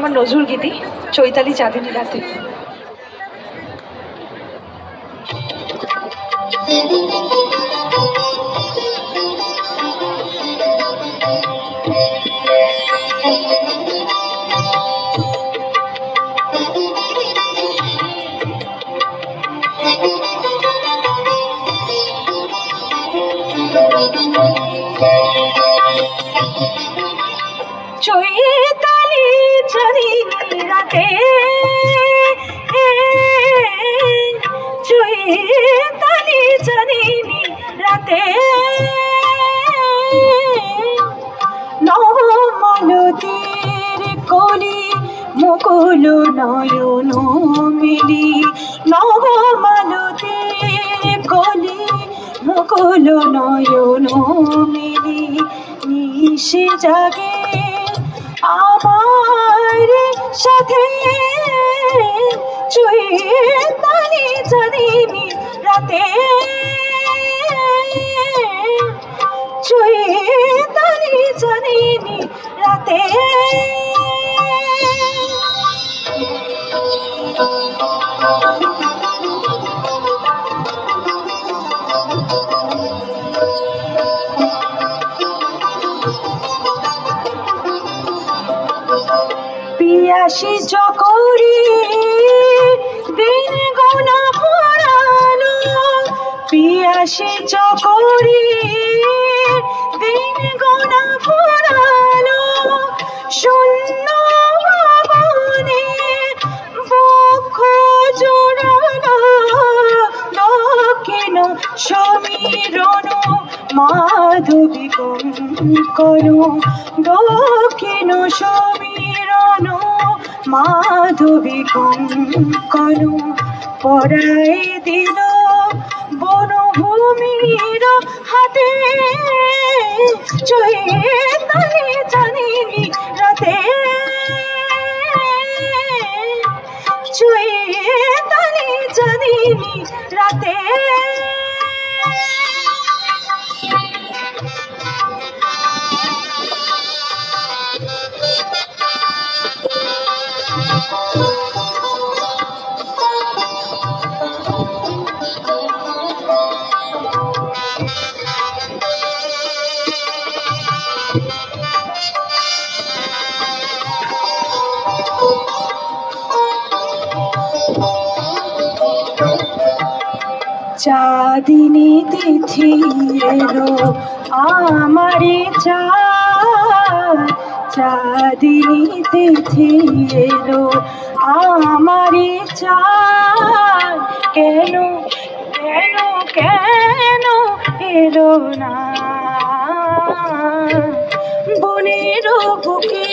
আমার নজরুল গীতি চৈতালি চাঁদিনী রাতে। চৈতালি চাঁদিনী রাতে, চৈতালি চাঁদিনী রাতে, নবমালতীর কলি মুকুল নয়ন মিলি, নবমালতীর কলি মুকুল নয়ন মিলি, নিশি জাগে আমার সাথে, চৈতালি চাঁদিনী রাতে, চৈতালি চাঁদিনী রাতে। পিয়াসি চকরি দিন গোনা পুরানো, পিয়াসি চকরি দিন গোনা পুরানো, শূন্য ভবনে বক্ষ জোড়ানো, দক্ষিণ সমীরণ মাধবী কঙ্কণ, দক্ষিণ সমীরণ মাধবী কঙ্কণ, পরাই দিল বনভূমির হাতে, চৈতালি চাঁদিনী রাতে, চৈতালি চাঁদিনী রাতে। চাঁদিনী তিথি এলো আমারে চাঁদ, চাঁদিনী তিথি এলো আমারে চাঁদ, কেন কেন কেন এলো না বনের বুকে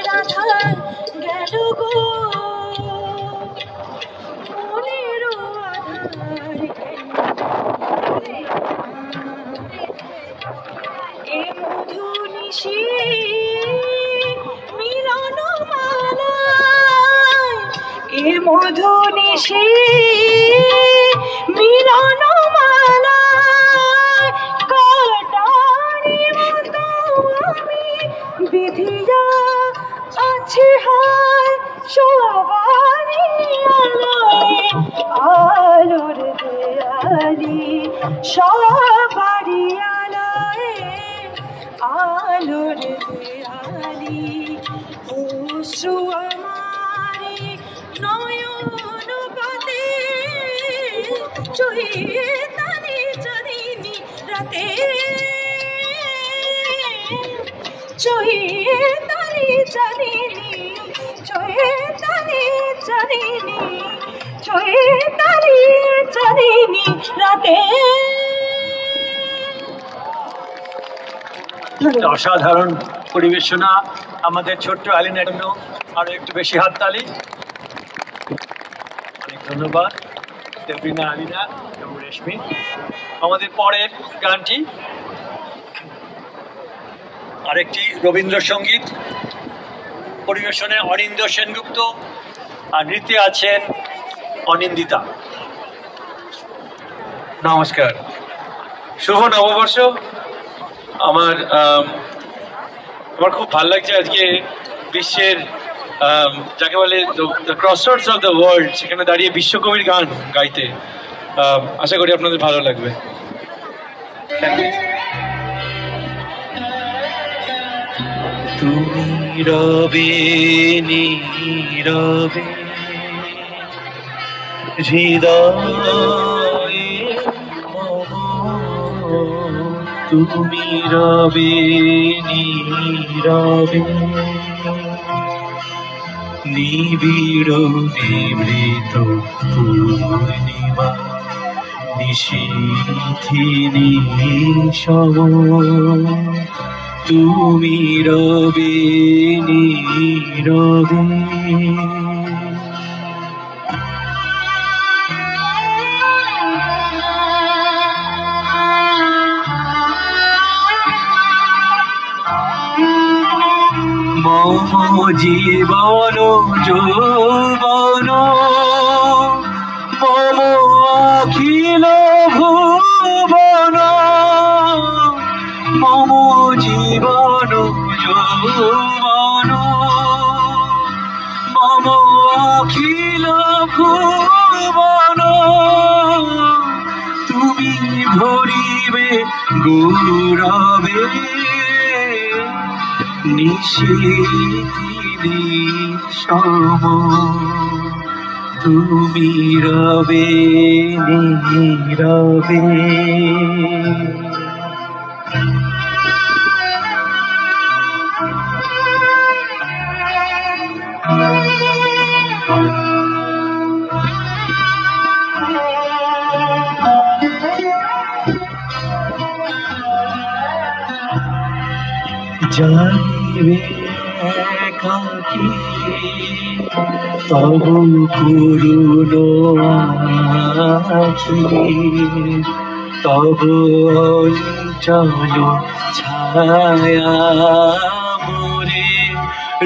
রাধার গেল গো, বনের আধার এ মধু নিশি মিলন মালায়, এ মধু নিশি মিলন মালায়, কাটারি মতো আমি বিধিয়া আছি হায়, সবারি আলোয় আলোর দেয়ালি, সবারি আলোয় আলোর দেয়ালি, অশ্রু আমারে নয়ন পাতে, চৈতালি চাঁদিনী রাতে, চৈতালি চাঁদিনী, চৈতালি চাঁদিনী, চৈতালি চাঁদিনী রাতে। অসাধারণ পরিবেশনা আমাদের ছোট্ট আলিনার জন্য আরো একটু বেশি হাততালি। অনেক ধন্যবাদ দেবরিনা, আলিনা এবং রেশমি। আমাদের পরের গানটি আরেকটি রবীন্দ্রসঙ্গীত, পরিবেশনে অনিন্দ সেনগুপ্ত, আর নৃত্যে আছেন অনিন্দিতা। নমস্কার, শুভ নববর্ষ। আমার খুব ভালো লাগছে আজকে বিশ্বের যাকে বলে the Crossroads of the world, সেখানে দাঁড়িয়ে বিশ্বকবির গান গাইতে। আশা করি আপনাদের ভালো লাগবে। তুমি রবে নীরবে হৃদয়ে মম, তুমি রবে নীরবে নিবিড় নিভৃত পূর্ণিমা নিশীথি নিশব, তুমি রবে নীরবে। মম জীবন যৌবন মম অখিল ভুবন, মম জীবন যৌবন মম অখিল ভুবন, তুমি ভরিবে গৌরবে নিশীথি নিশব, তুমি রবে নীরবে। জানিবে একাকী তব করুণ আখি, তব অঞ্চল ছায়া মোরে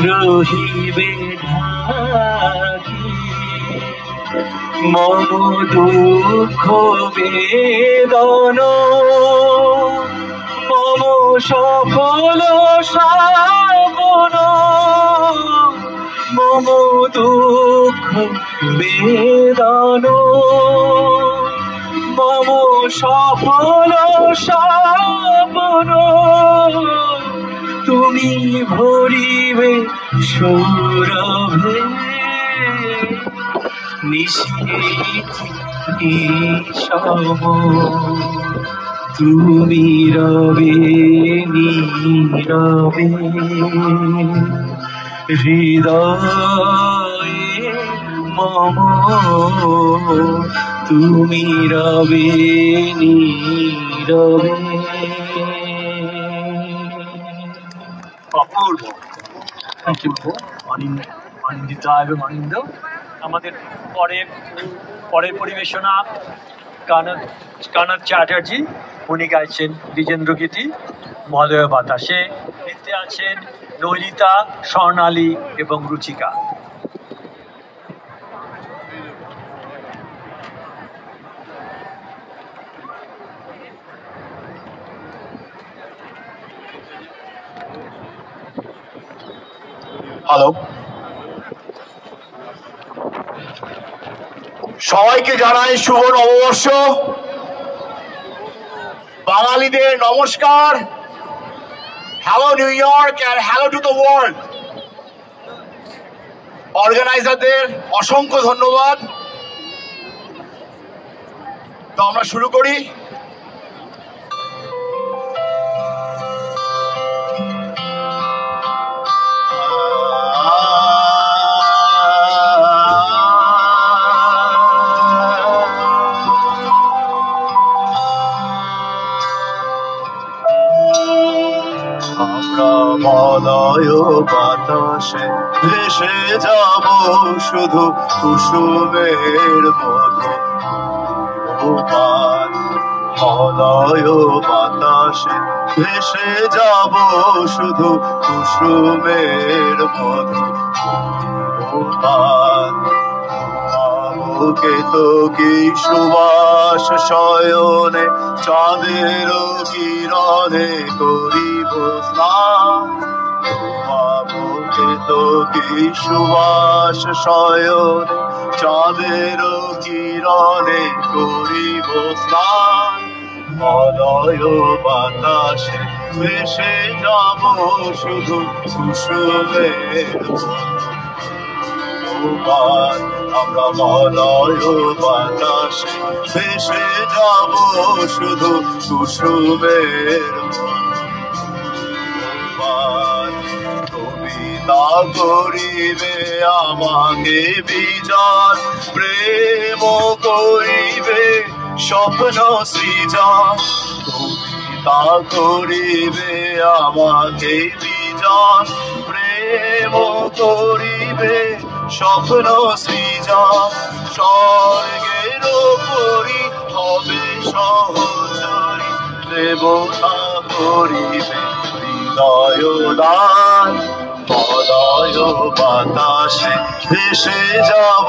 রহিবে ঢাকি, মম দুঃখ বেদন মম সফল শ্রাবণ, মম দুঃখ বেদন মম সফল শ্রাবণ, তুমি ভরিবে সৌরভে নিশীথি নিশব, তুমি রবে নীরবে হৃদয়ে মম, তুমি রবে নীরবে। অপূর্ব, থ্যাংক ইউ, অনিন্দিতা এবং অনিন্দ। আমাদের পরের পরিবেশনা কানাদ চ্যাটার্জি, উনি গাইছেন দ্বিজেন্দ্র গীতি মলয় বাতাসে। নৃত্যে আছেন নলিতা, স্বর্ণালী এবং রুচিকা। হ্যালো, সবাইকে জানাই শুভ নববর্ষ। বাঙালিদের নমস্কার, hello New York and hello to the world. অর্গানাইজারদের অসংখ্য ধন্যবাদ। তো আমরা শুরু করি। মলয় বাতাসে ভেসে যাব শুধু কুসুমের মধু পান, মলয় বাতাসে ভেসে যাব শুধু কুসুমের মধু পান, বুকে তো কি সুবাস শয়নে চাঁদের কিরণে করিব স্নান, বুকে কি সুবাস শয়ন চাঁদের কিরণে করিব স্নান মলয় বাতাসে ভেসে যাব শুধু কুসুমের আমরা মলয় বাতাসে ভেসে যাব শুধু কুসুমের কবিতা করিবে আমাকে বিচার প্রেম করিবে স্বপ্ন সৃজন কবিতা করিবে আমাকে বিচার প্রেম করিবে স্বপ্ন সৃজন স্বর্গের পরি হবে সহচরী দেবতা করিবে হৃদয় দান মলয় বাতাসে ভেসে যাব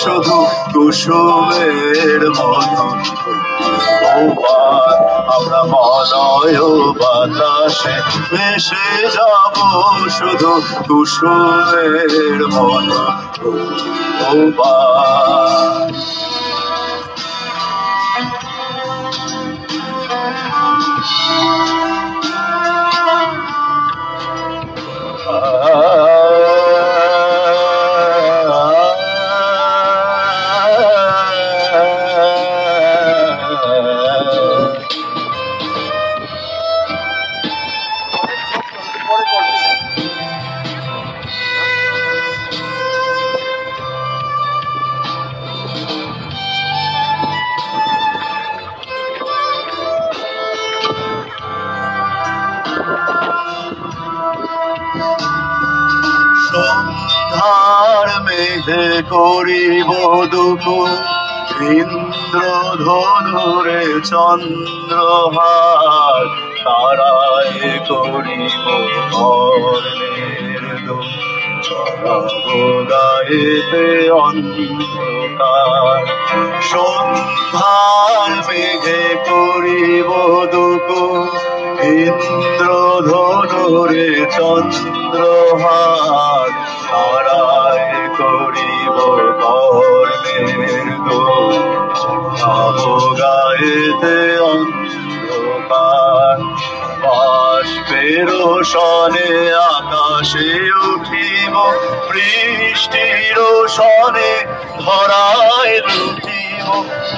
শুধু কুসুমের মতো আমরা মলয় বাতাসে ভেসে যাব শুধু কুসুমের মতো সন্ধ্যার মেঘে করিব দুপুর ইন্দ্রধনুরে চন্দ্রহার তারায় করিব কর্ণের চড়াব গায়েতে অন্ধকার সন্ধ্যার মেঘে করিব দুপুর ইন্দ্রধনুরে চন্দ্রহার তারায় করিব কর্ণের চড়াব গায়েতে অন্ধকার বাষ্পের সনে আকাশে উঠিব বৃষ্টির সনে ধরায় লুটিব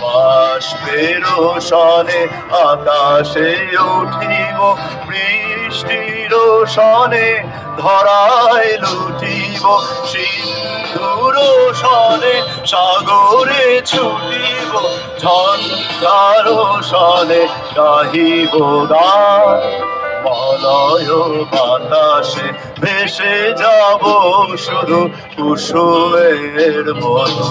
বাষ্পের সনে আকাশে উঠিব বৃষ্টির সনে ধরায় লুটিব সিন্ধুর সনে সাগরে ছুটিব ঝঞ্ঝার সনে গাহিব গান মলয় বাতাসে ভেসে যাব শুধু কুসুমের মতো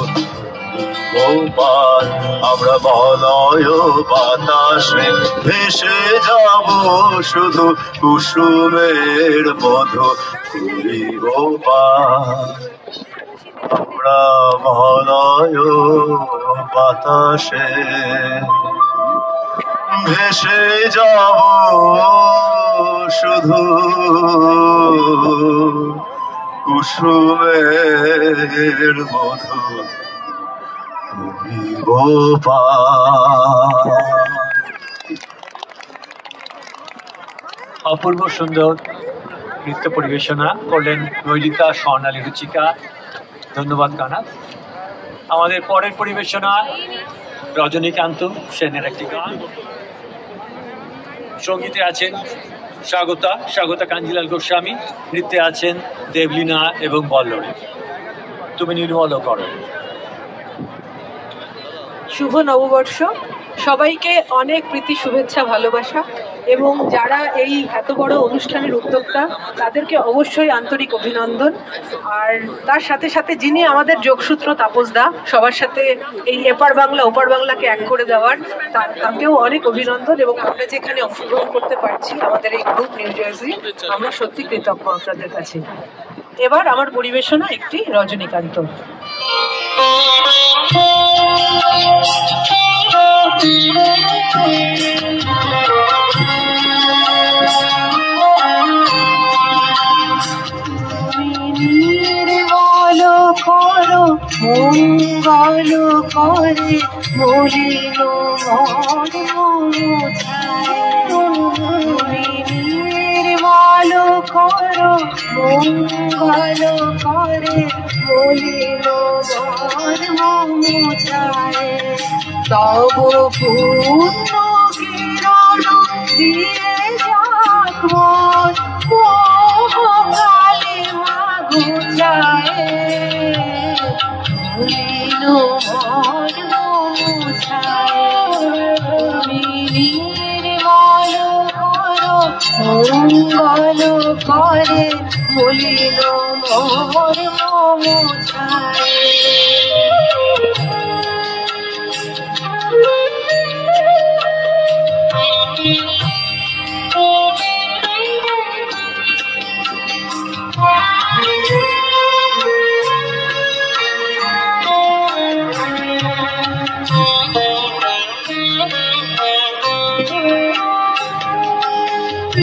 গোপাল আমরা মলয় বাতাসে ভেসে যাব শুধু কুসুমের মতো গোপাল আমরা মলয় বাতাসে ভেসে যাব শুধু কুসুমের মধু অপূর্ব সুন্দর নৃত্য পরিবেশনা করলেন নৈলিতা, স্বর্ণালী, রুচিকা। ধন্যবাদ কানাথ। আমাদের পরের পরিবেশনা রজনীকান্ত সেনের একটি গান। সঙ্গীতে আছেন স্বাগতা কাঞ্জিলাল গোস্বামী, নৃত্যে আছেন দেবলীনা এবং বল্লরী। তুমি নির্মল করো। শুভ নববর্ষ, সবাইকে অনেক প্রীতি, শুভেচ্ছা, ভালোবাসা। এবং যারা এই এত বড় অনুষ্ঠানের উদ্যোক্তা তাদেরকে অবশ্যই আন্তরিক অভিনন্দন। আর তার সাথে সাথে যিনি আমাদের যোগসূত্র তাপসদা, সবার সাথে এই এপার বাংলা ওপার বাংলাকে এক করে দেওয়ার, তাকেও অনেক অভিনন্দন। এবং আমরা যেখানে অংশগ্রহণ করতে পারছি আমাদের এই গ্রুপ নিউ জার্সি, আমরা সত্যি কৃতজ্ঞ আপনাদের কাছে। এবার আমার পরিবেশনা একটি রজনীকান্ত। করো মঙ্গল করে মলিন নির্মল করো মঙ্গল করে মলিন মুছায় তব পূর্ণ কিরণ দিয়ে যাক মন মোহকালে মাগুচায় মলিন মুছায় নির্মল করো মঙ্গল করে মলিন মুছায়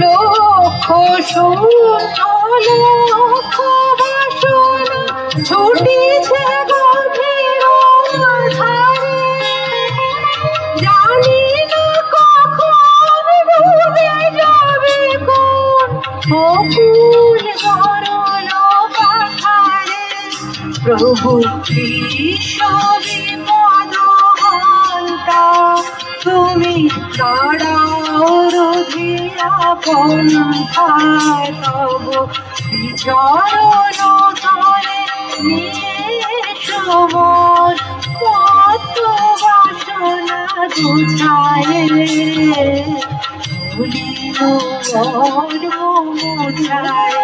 লক্ষ শূন্য লক্ষ বাসনা ছুটিছে গভীর ধারে জানি না কখন ডুবে যাবে কোন অকুল গরল পাথারে প্রভু ঈশ্বরী পদ হন্তা তুমি দাঁড়াও রধিয়া পন্থায় তব বিচরণ তরে নিয়ে সমর কত বাসনা গুছায় ভুলিল মন মুছায়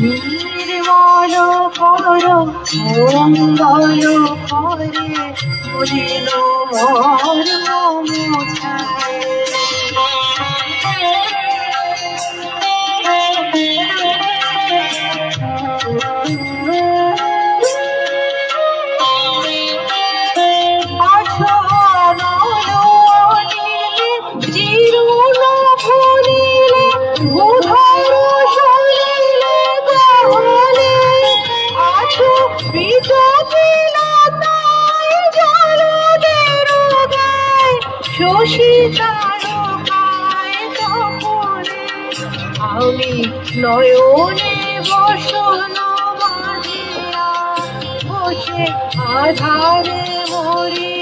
নির্মল করো মঙ্গল করে ভুলিল মন মুছায় আমি নয়নে বসন বাঁধিয়া বসে আধারে মরি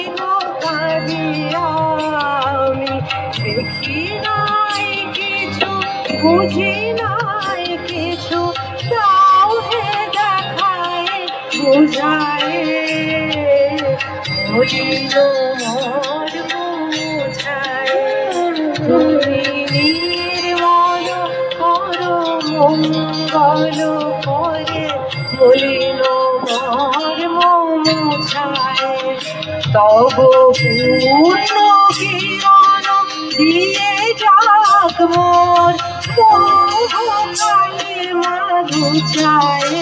কাঁদিয়া আমি দেখি নাই কিছু বুঝি নাই কিছু তাও হে দেখায় বুঝায় মলিন মন মুছায় তুমি নির্মল করো মঙ্গল করে মলিন মন মুছায় তব পূর্ণ কিরণ দিয়ে যাক মোর মোহকালে মাগুচায়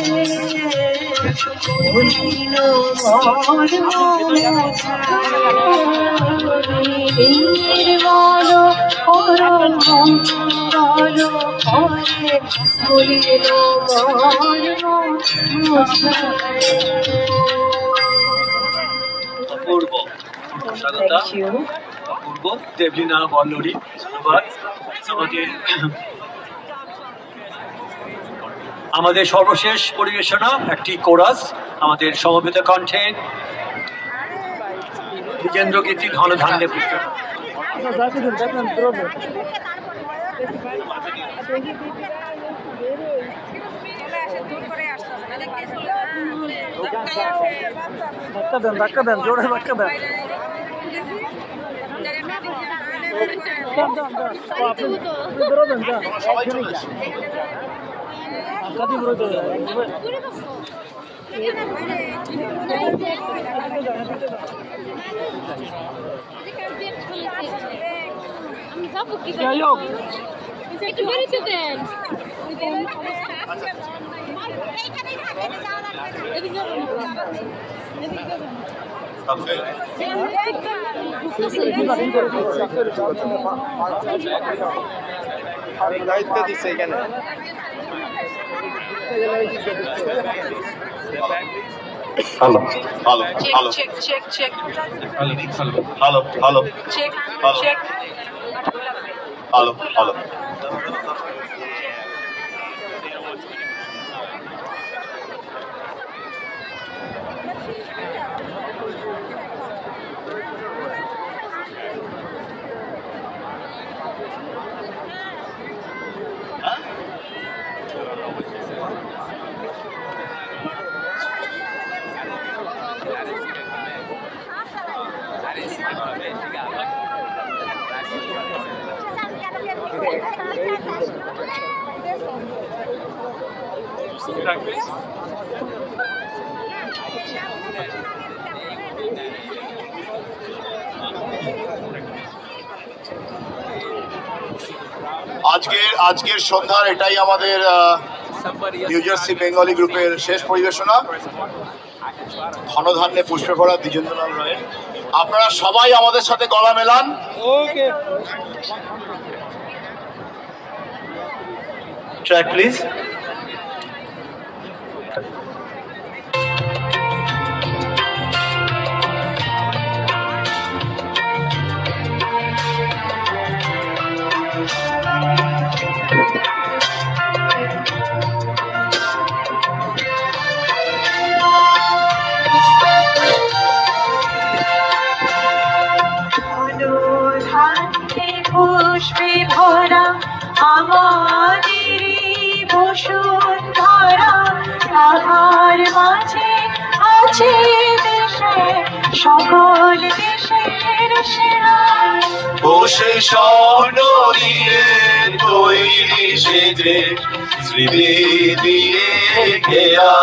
মলিন মন নির্মল করো মঙ্গল করে মলিন মন মুছায়। অপূর্ব স্বাগতা, অপূর্ব দেবলীনা বল্লরী, ধন্যবাদ। আমাদের সর্বশেষ পরিবেশনা একটি কোরাস, আমাদের সমবেত কণ্ঠে দ্বিজেন্দ্র গীতি ধনধান্যে পুস্তক। ধাক্কা দেন জোরে ধাক্কা দেন। যাই হোক একটু বেরোতে দেন। দায়িত্ব দিচ্ছে এখানে। Hello hello hello check check check hello hello hello hello check hello check hello hello আজকের সন্ধ্যার এটাই আমাদের নিউ জার্সি বেঙ্গলি গ্রুপের শেষ পরিবেশনা, ধনধান্যে পুষ্পে ভরা দ্বিজেন্দ্রলাল রায়ের। আপনারা সবাই আমাদের সাথে গলা মেলান। Track please. পুষ্পে ভরা আমাদের বসুন্ধরা, তাহার মাঝে আছে দেশে সকল দেশের সেরা। বসে স্বর্ণ দিয়ে তৈরি সেজে স্মৃতি দিয়ে ঘেরা,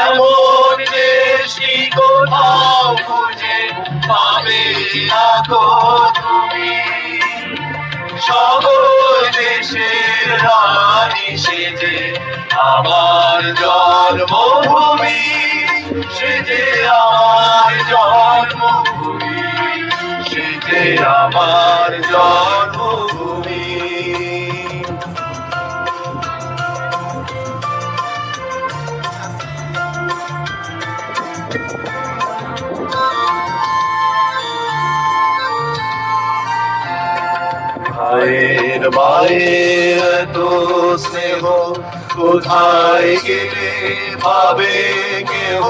এমন দেশি কোথাও খুঁজে পাবে না গো তুমি। সকল দেশের রানী সেজে আমার জন্মভূমি, সেজে আমার জন্মভূমি, সেজে আমার জন্মভূমি। ভাইয়ের মায়ের তো স্নেহ কোথায় গেলে পাবে কেহ,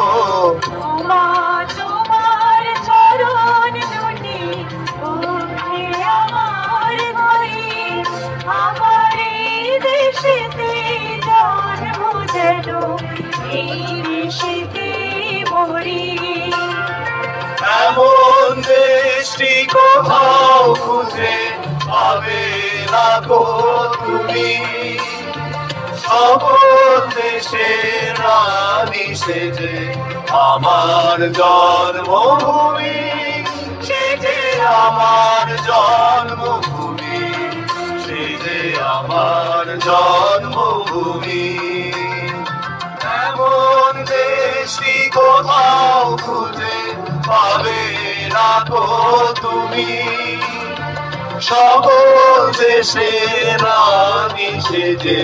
তোমার চরণ দুটি বুকে আমার ধরি, আমার এই দেশেতে জন্ম যেন এই দেশেতে মরি। এমন দেশটি কোথাও খুঁজে পাবে না গো তুমি। সকল দেশের রানী সেজে আমার জন্মভূমি, সেজে আমার জন্মভূমি, সেজে আমার জন্মভূমি। এমন দেশটি কোথাও খুঁজে পাবে না গো তুমি। সকল দেশের রানী সেজে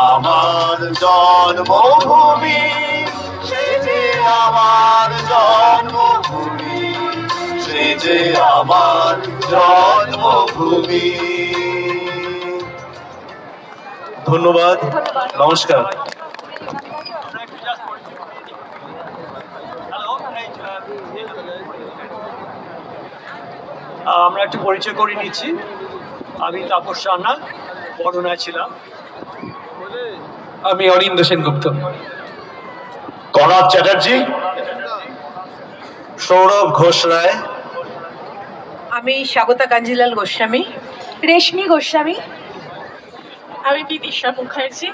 আমার জন্মভূমি, সেজে আমার জন্মভূমি, সেজে আমার জন্মভূমি। ধন্যবাদ, নমস্কার। আমরা একটু পরিচয় করে নিচ্ছি। আমি তাপস রানা, বরণায় ছিলাম। আমি অরিন্দ সেনগুপ্ত। কনক চ্যাটার্জি, সৌরভ ঘোষ রায়, আমি স্বাগতা কাঞ্জিলাল গোস্বামী। রেশমি গোস্বামী, আমি বিদিশা মুখার্জি।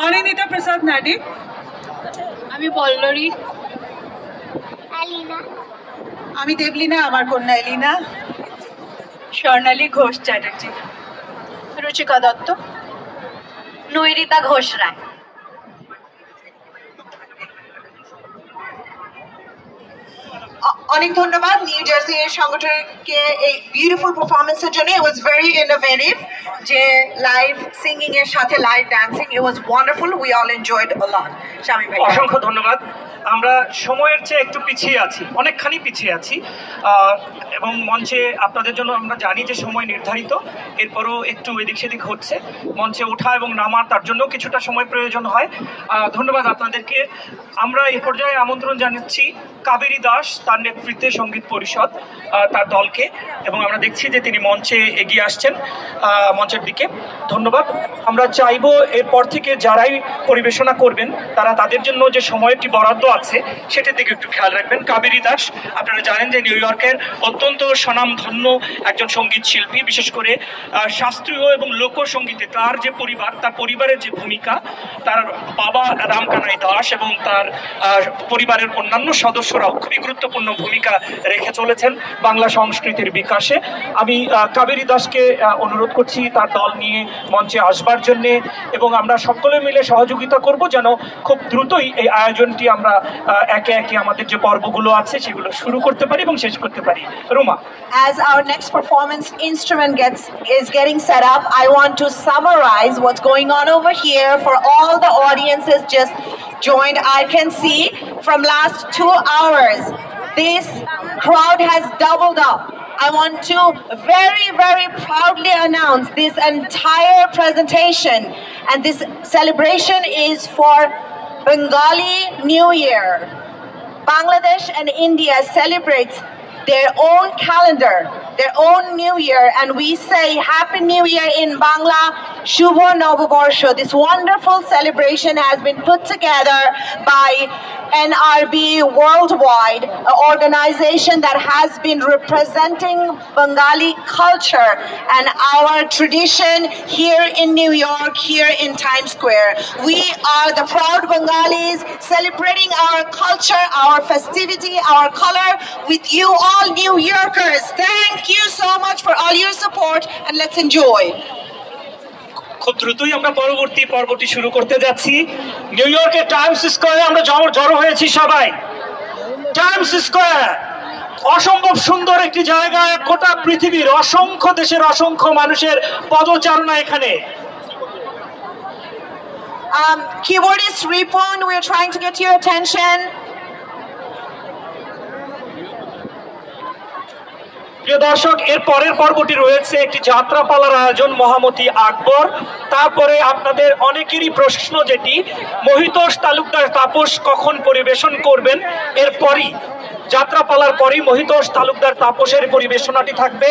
অনিন্দিতা প্রসাদ নাডি। আমি পল্লরী। আমি দেবলীনা, আমার কন্যা এলিনা। স্বর্ণালী ঘোষ চ্যাটার্জি, রুচিকা দত্ত। নৈরিতা ঘোষ রায়। অনেক ধন্যবাদ নিউ জার্সি এর সংগঠনকে এই বিউটিফুল পারফরম্যান্সের জন্য। ইট ওয়াজ ভেরি ইনোভেটিভ, যে লাইভ সিঙ্গিং এর সাথে live dancing, it was wonderful, we all enjoyed a lot. Shamim ভাই, অসংখ্য ধন্যবাদ। আমরা সময়ের চেয়ে একটু পিছিয়ে আছি, অনেকখানি পিছিয়ে আছি, এবং মঞ্চে আপনাদের জন্য আমরা জানি যে সময় নির্ধারিত, এরপরও একটু এদিক সেদিক হচ্ছে। মঞ্চে ওঠা এবং নামা তার জন্য কিছুটা সময় প্রয়োজন হয়। ধন্যবাদ আপনাদেরকে। আমরা এই পর্যায়ে আমন্ত্রণ জানাচ্ছি কাবেরী দাস, তার নেতৃত্বে সঙ্গীত পরিষদ, তার দলকে, এবং আমরা দেখছি যে তিনি মঞ্চে এগিয়ে আসছেন মঞ্চের দিকে। ধন্যবাদ। আমরা চাইবো এরপর থেকে যারাই পরিবেশনা করবেন তারা তাদের জন্য যে সময়টি বরাদ্দ আছে সেটার দিকে একটু খেয়াল রাখবেন। কাবেরী দাস, আপনারা জানেন যে নিউ ইয়র্কের অত্যন্ত স্বনামধন্য একজন সঙ্গীত শিল্পী, বিশেষ করে শাস্ত্রীয় এবং লোকসঙ্গীতে তার যে পরিবার, তার পরিবারের যে ভূমিকা, তার বাবা রামকানাই দাস এবং তার পরিবারের অন্যান্য সদস্যরাও খুবই গুরুত্বপূর্ণ ভূমিকা রেখে চলেছেন বাংলা সংস্কৃতির বিকাশে। আমি কাবেরী দাসকে অনুরোধ করছি তার দল নিয়ে মঞ্চে আসবার জন্যে, এবং আমরা সকলে মিলে সহযোগিতা করব যেন খুব দ্রুতই এই আয়োজনটি আমরা একে একে আমাদের যে পর্বগুলো আছে সেগুলো শুরু করতে পারি এবং শেষ করতে পারি। Ruma, as our next performance instrument is getting set up, I want to summarize what's going on over here for all the audiences just joined. I can see from last 2 hours this crowd has doubled up. I want to very, very proudly announce this entire presentation, and this celebration is for Bengali New Year. Bangladesh and India celebrates their own calendar, their own New Year, and we say Happy New Year in Bangla, Shubho Noboborsho. This wonderful celebration has been put together by NRB Worldwide, an organization that has been representing Bengali culture and our tradition here in New York, here in Times Square. We are the proud Bengalis celebrating our culture, our festivity, our color with you all New Yorkers. Thank you so much for all your support, and let's enjoy. খুব দ্রুতই আমরা পরবর্তী পর্বটি শুরু করতে যাচ্ছি। New ইয়র্কের Times স্কোয়ারে আমরা জড়ো হয়েছি সবাই। টাইমস স্কোয়ার অসম্ভব সুন্দর একটি জায়গা, গোটা পৃথিবীর অসংখ্য দেশের অসংখ্য মানুষের পদচারণা এখানে। Keyboardist Ripon, we are trying to get your attention. প্রিয় দর্শক, এর পরের পর্বটি রয়েছে একটি যাত্রাপালার আয়োজন, মহামতি আকবর। তারপরে আপনাদের অনেকেরই প্রশ্ন যেটি, মহিতোষ তালুকদার তাপস কখন পরিবেশন করবেন? এরপরই যাত্রাপালার পরেই মহিতোষ তালুকদার তাপসের পরিবেশনাটি থাকবে।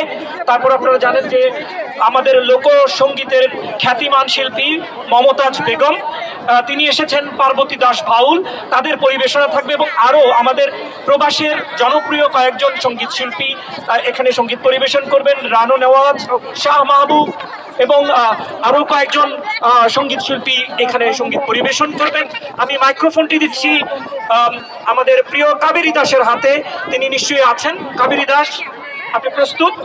তারপর আপনারা জানেন যে আমাদের লোকসঙ্গীতের খ্যাতিমান শিল্পী মমতাজ বেগম, তিনি এসেছেন, পার্বতী দাস বাউল, তাদের পরিবেশনা থাকবে, এবং আরও আমাদের প্রবাসের জনপ্রিয় কয়েকজন সঙ্গীত শিল্পী এখানে সঙ্গীত পরিবেশন করবেন, রানো নেওয়াজ, শাহ মাহবুব এবং আরও কয়েকজন সঙ্গীত শিল্পী এখানে সঙ্গীত পরিবেশন করবেন। আমি মাইক্রোফোনটি দিচ্ছি আমাদের প্রিয় কাবেরী দাসের হাতে, তিনি নিশ্চয়ই আছেন। কাবেরী দাস, আপনি প্রস্তুত?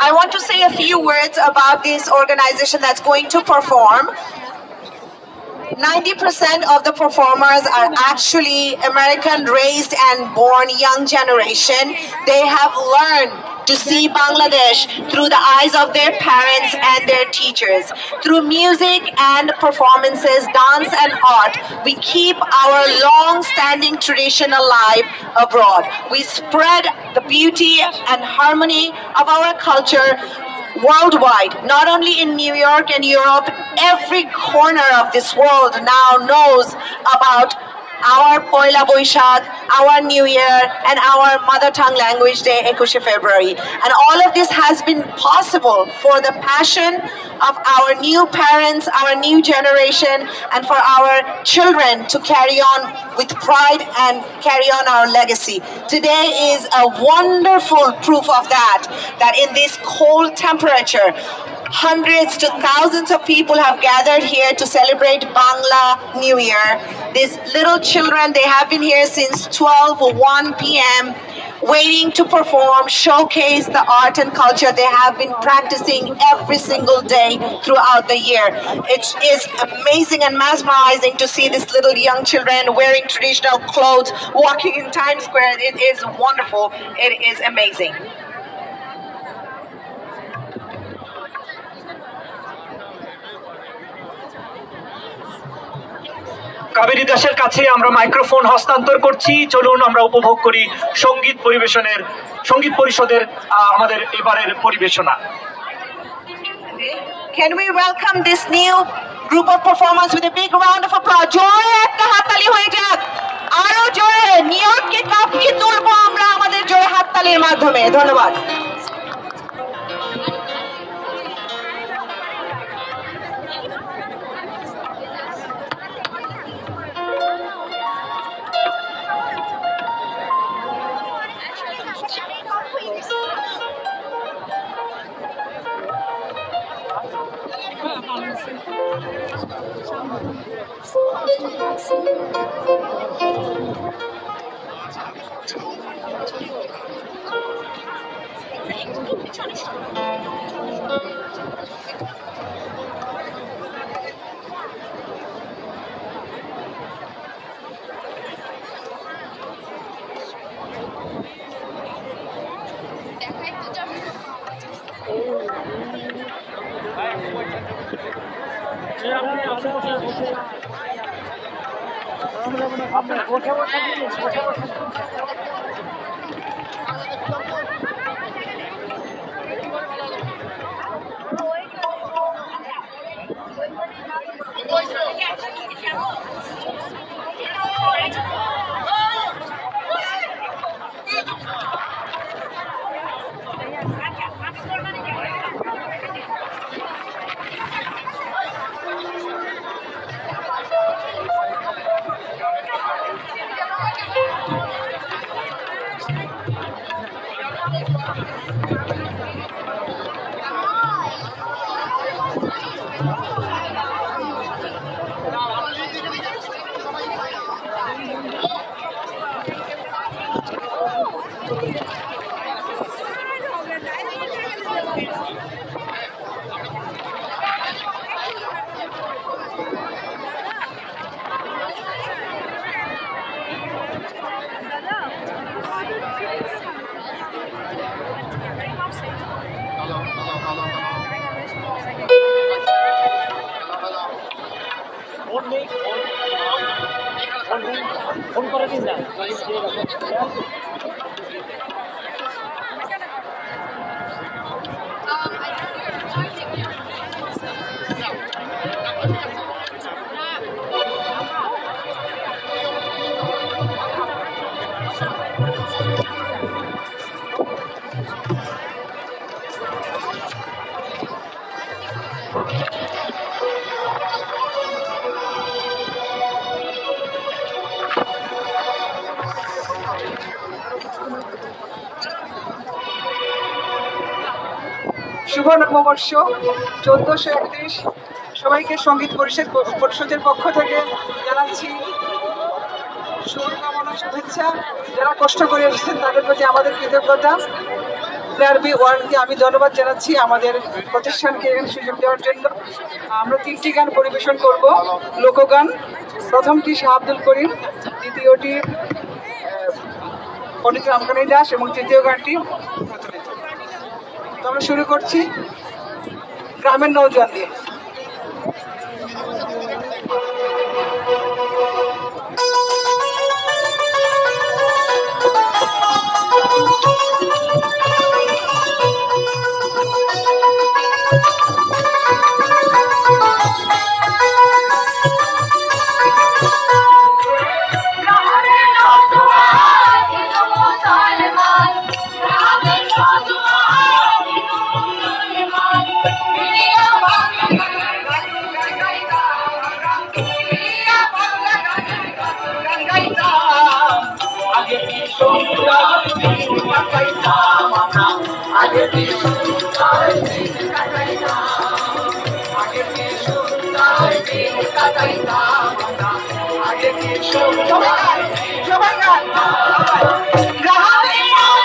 I want to say a few words about this organization that's going to perform. 90% of the performers are actually American raised and born young generation. They have learned to see Bangladesh through the eyes of their parents and their teachers. Through music and performances, dance and art, we keep our long-standing tradition alive abroad. We spread the beauty and harmony of our culture worldwide, not only in New York and Europe. Every corner of this world now knows about our Poila Boishakh, our New Year, and our Mother Tongue Language Day, 21 February. And all of this has been possible for the passion of our new parents, our new generation, and for our children to carry on with pride and carry on our legacy. Today is a wonderful proof of that in this cold temperature, hundreds to thousands of people have gathered here to celebrate Bangla New Year. These little children, they have been here since 12 or 1 p.m. waiting to perform, showcase the art and culture they have been practicing every single day throughout the year. It is amazing and mesmerizing to see these little young children wearing traditional clothes, walking in Times Square. It is wonderful. It is amazing. Kaveri দাসের কাছে আমরা microphone হস্তান্তর করছি। চলুন আমরা উপভোগ করি সঙ্গীত পরিষদের আমাদের এবারের পরিবেশনা। Can we welcome this new group of performers with a big round of applause? জোরে একটা হাততালি হয়ে যাক, আরো জোরে। নিউ ইয়র্ককে কাঁপিয়ে তুলবো আমরা আমাদের জোরে হাততালির মাধ্যমে। ধন্যবাদ। ফোন করে দিন না। শুভ নববর্ষ 1431। সবাইকে সঙ্গীত পরিষদের পক্ষ থেকে জানাচ্ছি শুভকামনা, শুভেচ্ছা। যারা কষ্ট করে এসেছেন তাদের প্রতি আমাদের কৃতজ্ঞতা। প্লেয়ারবি ওয়ার্ল্ডকে আমি ধন্যবাদ জানাচ্ছি আমাদের প্রতিষ্ঠানকে সুযোগ দেওয়ার জন্য। আমরা 3টি গান পরিবেশন করব, লোকগান। প্রথমটি শাহ আব্দুল করিম, দ্বিতীয়টি পণ্ডিত রামকানাই দাস এবং তৃতীয় গানটি প্রচলিত। তো আমরা শুরু করছি গ্রামের নৌজোয়ান দিয়ে। Come on,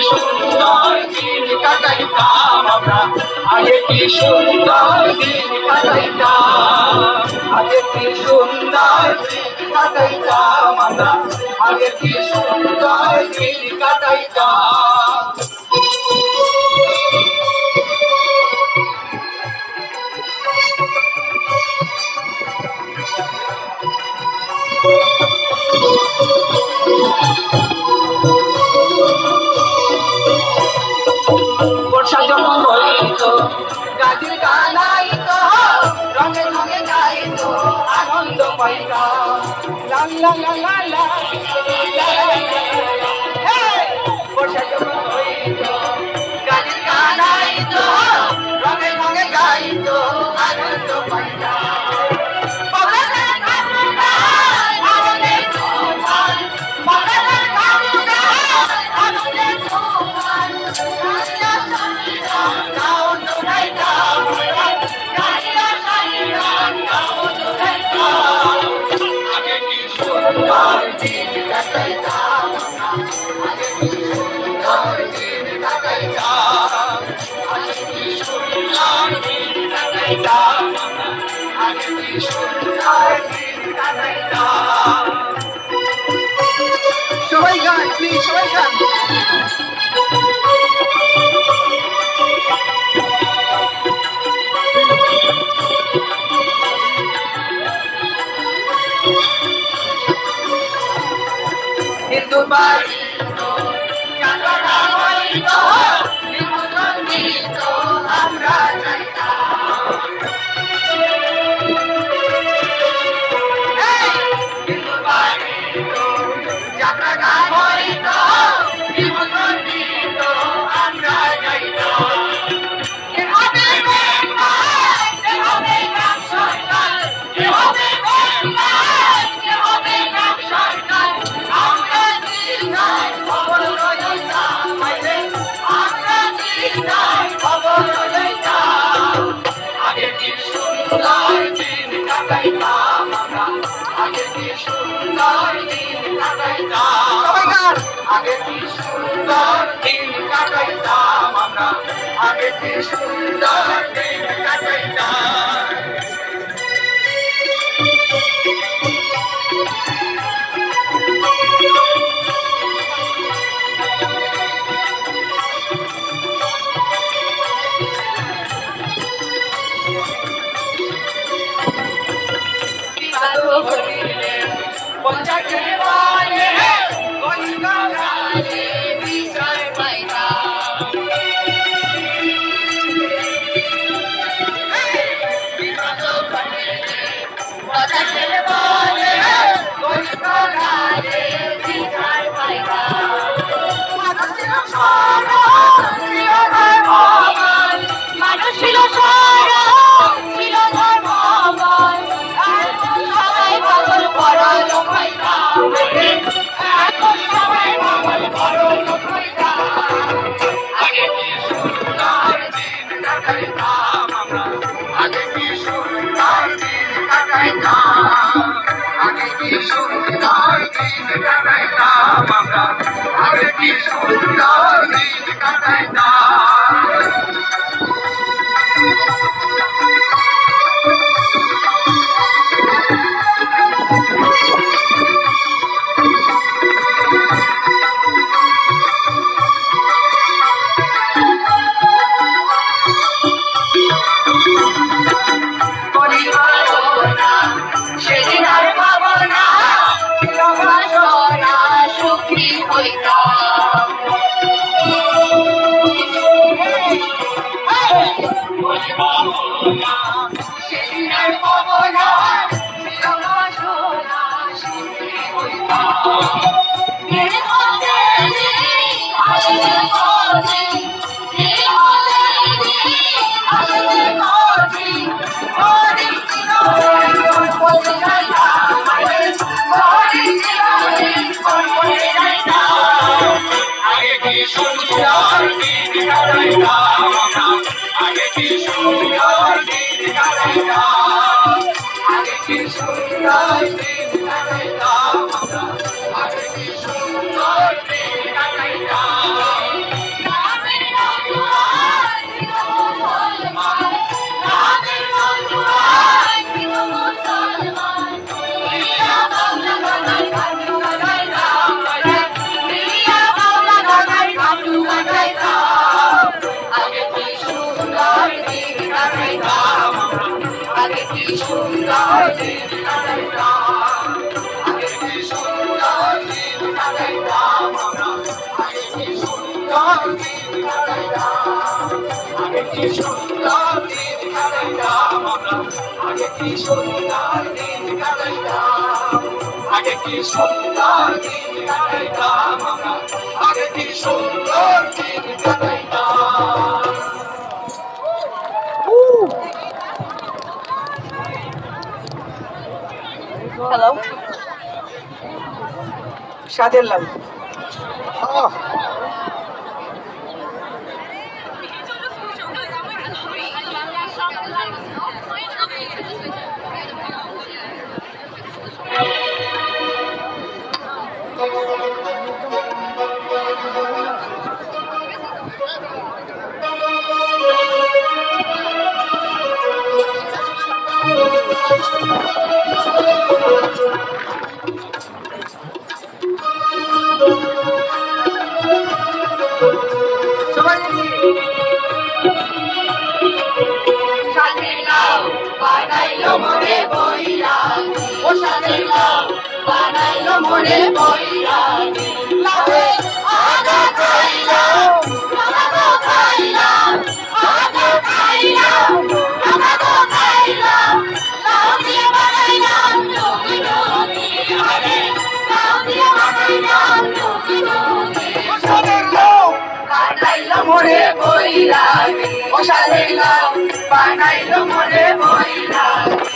সুন্দর দিন কাটাইতাম আমরা, আগে কি সুন্দর দিন কাটাইতাম, আগে কি সুন্দর দিন কাটাইতাম আমরা, আগে কি সুন্দর দিন কাটাইতাম। বর্ষা যখন হইত গাছের গানাইত, রঙে রঙে গাইত, আনন্দ পাইতাম। লা লা লা লা লা, বর্ষা যখন হইত গাছের গানাইত, রঙে রঙে গাইত, আনন্দ পাইতাম। সবাই গান, প্লিজ সবাই গান। হিন্দু বাড়ি আমরা যাত্রা গান হইত, আমরা যাইতাম। আগে কি সুন্দর দিন কাটাইতাম আমরা, আগে কি সুন্দর দিন কাটাইতাম, আগে কি সুন্দর দিন কাটাইতাম আমরা, আগে কি সুন্দর দিন কাটাইতাম। সুন্দর দিন কাটাইলাম আগে কি সুন্দর দিন কাটাইলাম আমরা আগে কি সুন্দর দিন কাটাইলাম আগে কি সুন্দর দিন কাটাইলাম আমরা আগে কি সুন্দর দিন কাটাইলাম হ্যালো সাদের লাভ মোরে বৈরাগী ও সাদের লাউ বানাইলো মোরে বৈরাগী লাউে আগা খাইলাম আমাগো খাইলাম আগা খাইলাম আমাগো খাইলাম লাউ দিয়ে বানাইলাম ডুবি ডুবি আরে লাউ দিয়ে বানাইলাম ডুবি ডুবি ও সাদের লাউ বানাইলো মোরে বৈরাগী ও সাদের লাউ বানাইলো মোরে বৈরাগী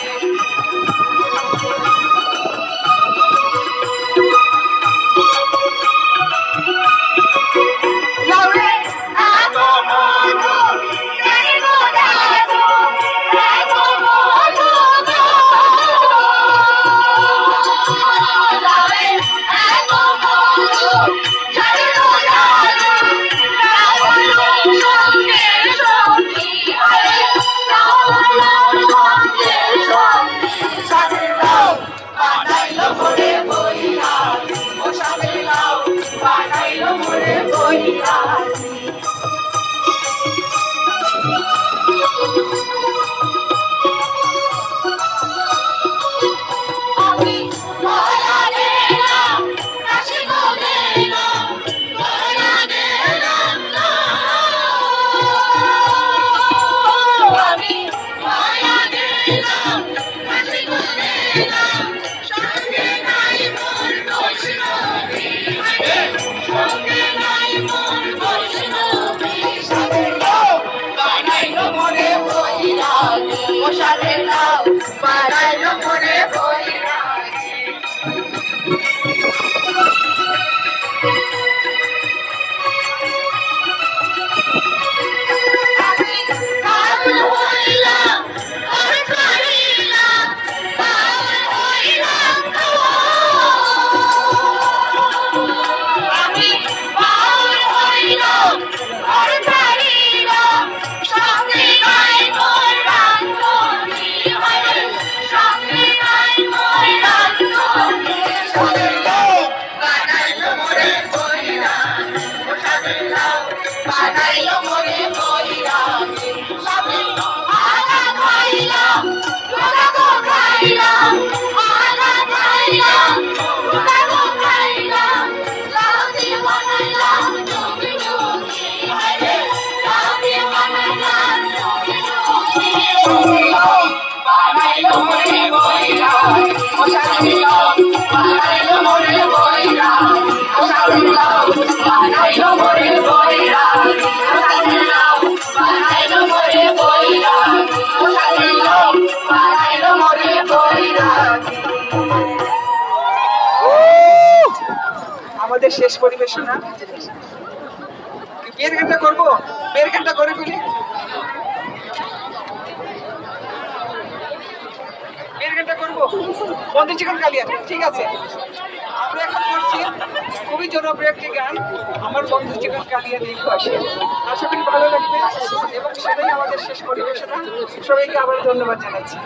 আমাদের শেষ পরিবেশনা বিয়ের গানটা করবো বিয়ের গানটা করে ফেলি বিয়ের গানটা করবো বন্ধু চিকন কালিয়া ঠিক আছে আমরা এখন করছি খুবই জনপ্রিয় একটি গান আমার বন্ধু চিকন কালিয়া দেখো আসে আশা করি ভালো লাগবে এবং সেটাই আমাদের শেষ পরিবেশনা সবাইকে আবার ধন্যবাদ জানাচ্ছি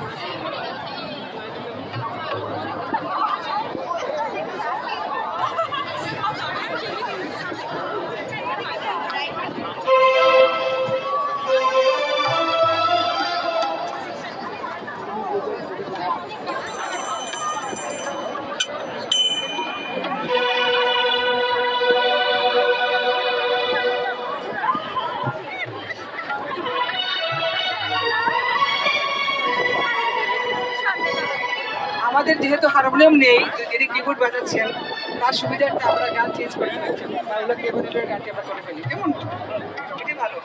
আমাদের যেহেতু হারমোনিয়াম নেই, যিনি কিবোর্ড বাজাচ্ছেন তার সুবিধার্থে আমরা গান চেঞ্জ করে ফেলছি, বাংলা কেবলের গানটি আমরা করে ফেলি, কেমন? এটাই ভালো।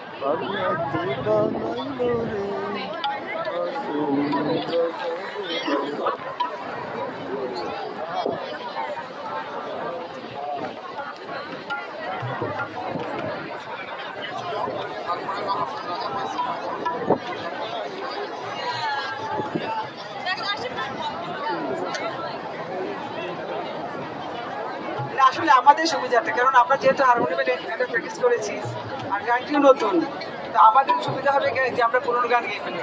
আসলে আমাদের সুবিধাটা, কারণ আমরা যেহেতু হারমোনিয়ামে প্র্যাকটিস করেছি আর গানটিও নতুন, তো আমাদের সুবিধা হবে যে আমরা পুরনো গান গেয়ে ফেলি।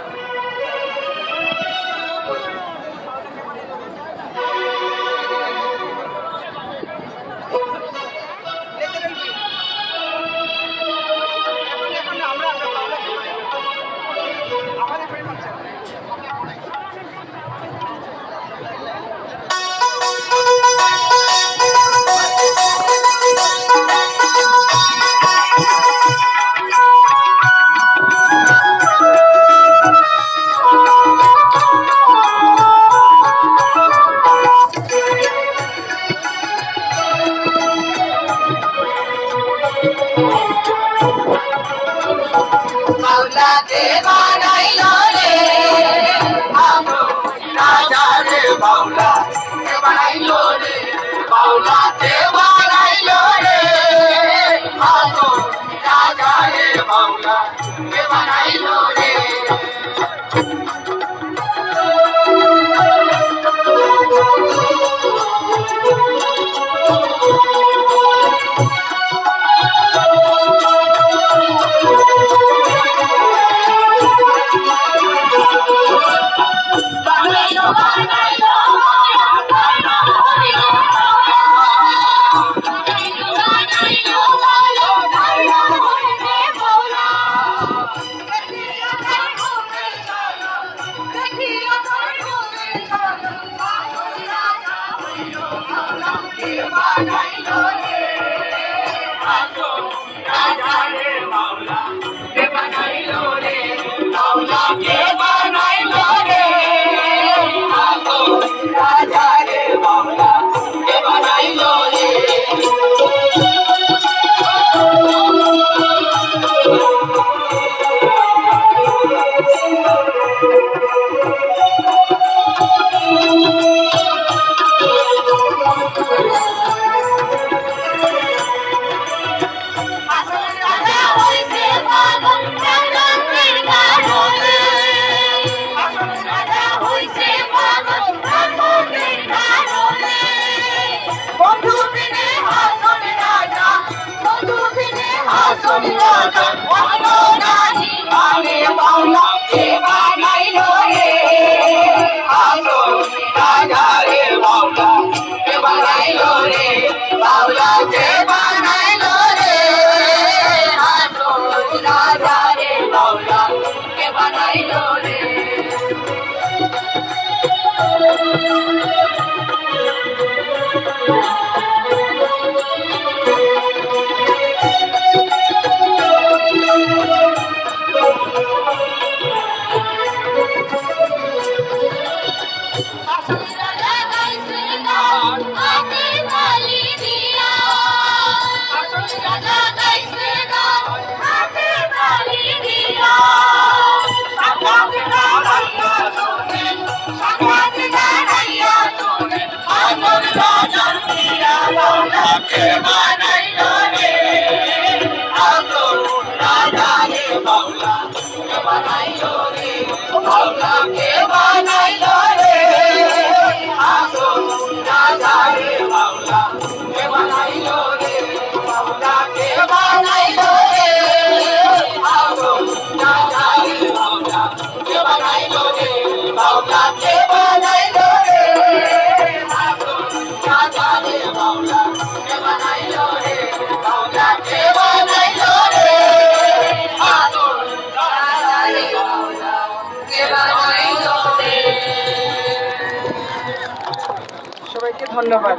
সবাইকে ধন্যবাদ।